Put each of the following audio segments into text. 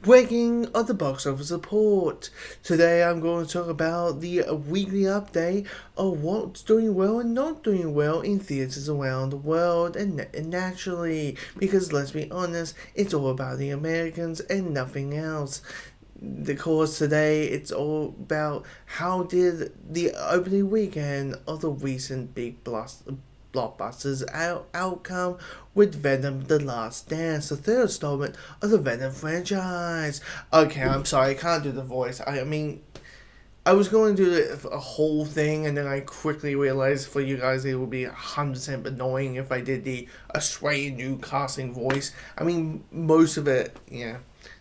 Breaking of the box office report. Today I'm going to talk about the weekly update of what's doing well and not doing well in theaters around the world, and naturally, because let's be honest, it's all about the Americans and nothing else. The course today, it's all about how did the opening weekend of the recent big blockbusters outcome with Venom The Last Dance, the third installment of the Venom franchise. Okay, I'm sorry, I can't do the voice. I mean, I was going to do a whole thing, and then I quickly realized for you guys it would be 100% annoying if I did the Australian new casting voice. I mean, most of it, yeah,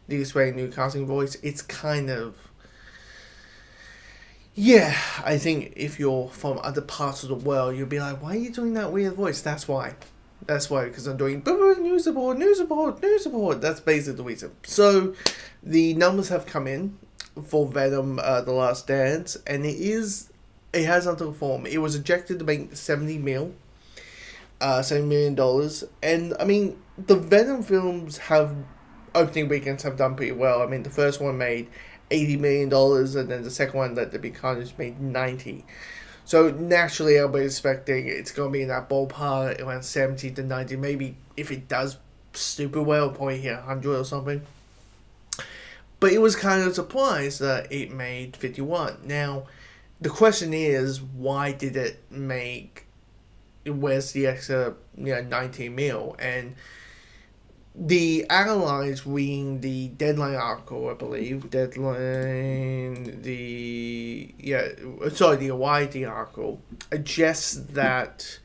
the Australian new casting voice, it's kind of. Yeah, I think if you're from other parts of the world, you'll be like, why are you doing that weird voice? That's why. That's why, because I'm doing news report, news report, news report. That's basically the reason. So, the numbers have come in for Venom, The Last Dance, and it has underperformed. It was projected to make 70 mil, $70 million, and I mean, the Venom films have opening weekends have done pretty well. I mean, the first one made $80 million, and then the second one, Let There Be Carnage, made 90. So naturally, everybody's expecting it's going to be in that ballpark around 70 to 90. Maybe if it does super well, probably hit 100 or something. But it was kind of a surprise that it made 51. Now, the question is, why did it make? Where's the extra 19 mil? And the analyze reading the Deadline article, I believe. The Variety article suggests that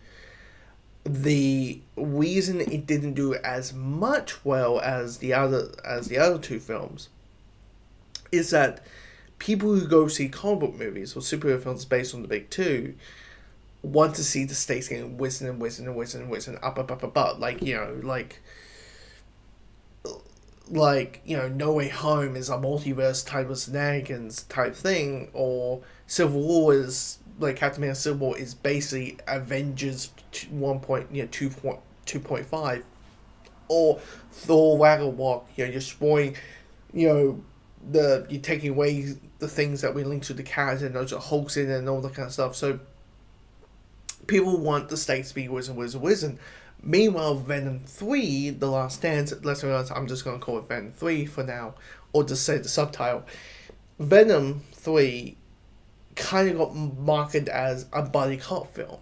the reason it didn't do as much well as the other two films is that people who go see comic book movies or superhero films based on the big two want to see the stakes getting whizzing and whizzing and whizzing and whizzing up, No Way Home is a multiverse type of shenanigans type thing, or Civil War is like Captain America Civil War is basically Avengers 2.5, or Thor Ragnarok. You're spoiling, you're taking away the things that we link to the character and those are hoaxing and all that kind of stuff. So people want the stakes to be whizzing. Meanwhile, Venom 3, The Last Dance, let's be honest, I'm just going to call it Venom 3 for now, or just say the subtitle. Venom 3 kind of got marketed as a buddy cop film.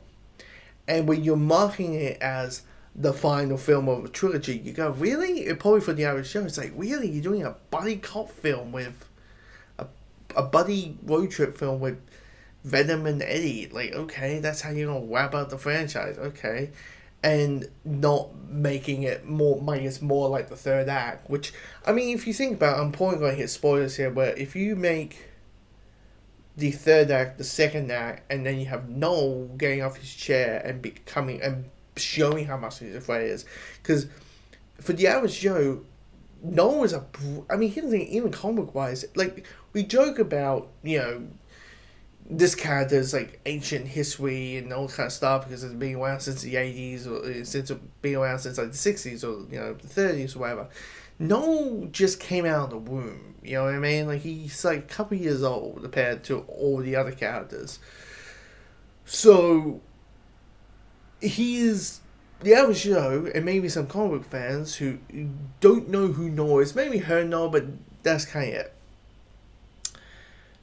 And when you're marketing it as the final film of a trilogy, you go, really? And probably for the average show, it's like, really? You're doing a buddy cop film with a buddy road trip film with Venom and Eddie? Like, okay, that's how you're going to wrap up the franchise, okay. And not making it more like the third act, which, I mean, if you think about it, I'm probably going to hit spoilers here, but if you make the third act the second act, and then you have Noel getting off his chair and becoming and showing how much he's afraid is, because for the average Joe, Noel is he doesn't even comic wise, like, we joke about, this character's like ancient history and all kind of stuff because it's been around since the 80s, or since it's been around since like the 60s or the 30s or whatever. Noel just came out of the womb, you know what I mean? Like, he's like a couple years old compared to all the other characters. So he's the average Joe, and maybe some comic book fans who don't know who Noel is, maybe heard Noel, but that's kind of it.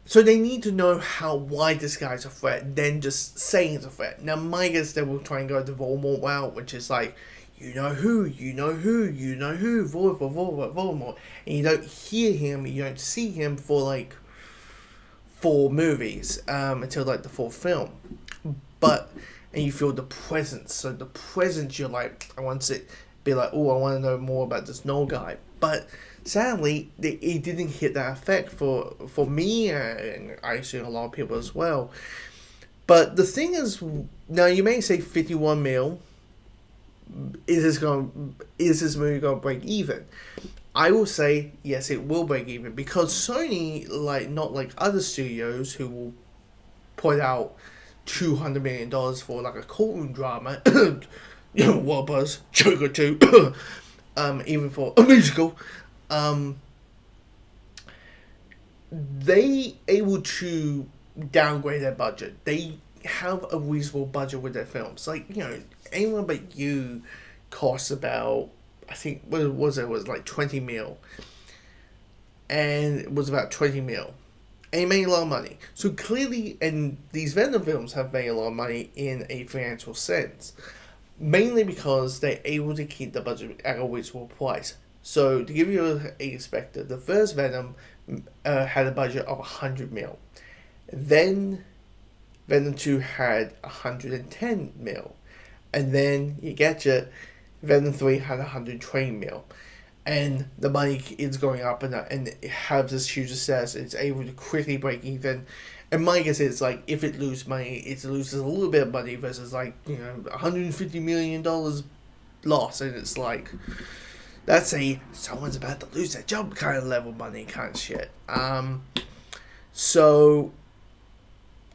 So they need to know why this guy's a threat, then just saying it's a threat. Now, my guess they will try and go the Voldemort route, which is like, Voldemort. And you don't hear him, you don't see him for like 4 movies, until like the 4th film. And you feel the presence. So the presence, you're like, I want to be like, oh, I want to know more about this Noel guy. But sadly, it didn't hit that effect for me, and I assume a lot of people as well. But the thing is, now you may say 51 mil. Is this movie going to break even? I will say yes, it will break even, because Sony, not like other studios who will put out $200 million for like a courtroom drama, World Buzz, Joker 2, even for a musical. they able to downgrade their budget. They have a reasonable budget with their films. Like, Anyone But You costs about, I think, what was it? It was like 20 mil. And it was about 20 mil. And it made a lot of money. So clearly, and these Venom films have made a lot of money in a financial sense. Mainly because they're able to keep the budget at a reasonable price. So to give you a perspective, the first Venom had a budget of 100 mil. Then Venom 2 had 110 mil. And then, you get it, Venom 3 had 120 mil. And the money is going up and it has this huge success. It's able to quickly break even. And my guess is, like, if it loses money, it loses a little bit of money versus, like, $150 million loss. And it's like, that's someone's about to lose their job kind of level money kind of shit. So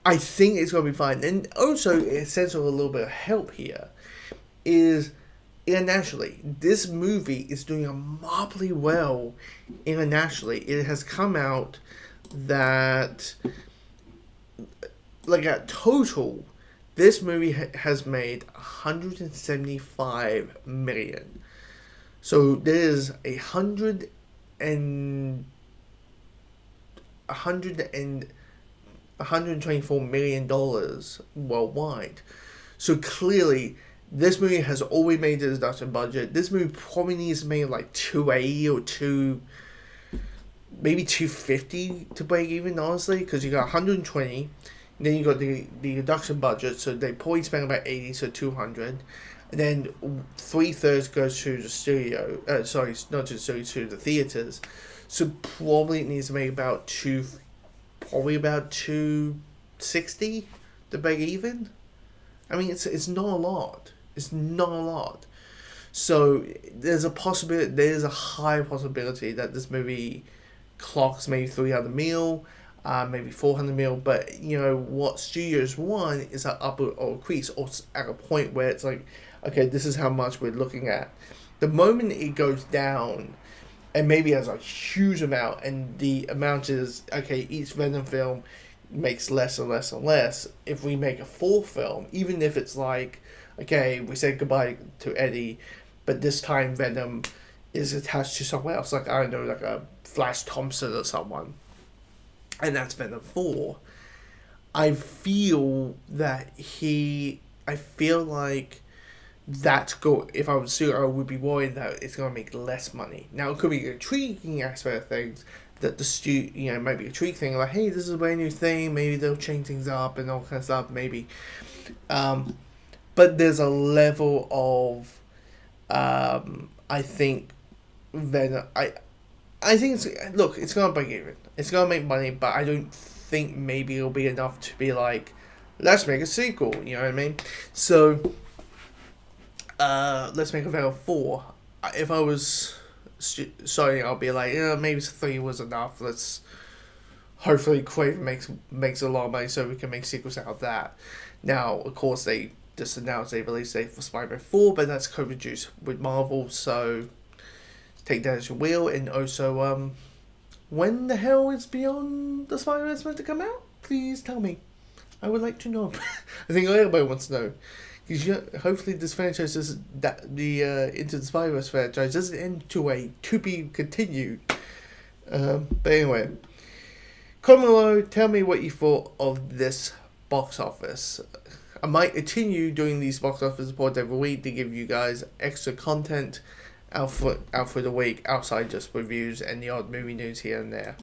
I think it's going to be fine. And also, a sense of a little bit of help here is internationally. This movie is doing remarkably well internationally. It has come out that, like, at total, this movie has made 175 million. So there's $124 million worldwide. So clearly, this movie has always made the production budget. This movie probably needs to make like 280 or maybe 250 to break even, honestly, because you got 120, and then you got the production budget, so they probably spend about 80, so 200, and then 3/3 goes to the studio. Sorry, not to the studio, to the theaters. So probably it needs to make about 260 to break even. I mean, it's not a lot. It's not a lot. So there's a high possibility that this movie clocks maybe 300 mil, maybe 400 mil. But what studios want is an upward or increase, or at a point where it's like, okay, this is how much we're looking at. The moment it goes down, and maybe has a huge amount, and the amount is, okay, each Venom film makes less and less and less. If we make a full film, even if it's like, okay, we said goodbye to Eddie, but this time Venom is attached to someone else, like, I don't know, like a Flash Thompson or someone, and that's Venom 4. I feel like if I was sued, I would be worried that it's going to make less money. Now, it could be a intriguing aspect of things, that the might be a treat thing, like, hey, this is a brand new thing, maybe they'll change things up and all kind of stuff, maybe. But there's a level of, I think, Venom, I think it's going to break even. It's going to make money, but I don't think maybe it'll be enough to be like, let's make a sequel, you know what I mean? So, let's make a Venom 4. If I was sorry, I'll be like, maybe 3 was enough. Let's hopefully Craven makes a lot of money so we can make sequels out of that. Now, of course, they just announced a release date for Spider-Man 4, but that's co-produced with Marvel, so take that as you will. And also, when the hell is Beyond the Spider-Man meant to come out? Please tell me. I would like to know. I think everybody wants to know. Because hopefully this franchise Into the Spider-Verse franchise doesn't end to a to be continued. But anyway, comment below, tell me what you thought of this box office. I might continue doing these box office reports every week to give you guys extra content out for the week, outside just reviews and the odd movie news here and there.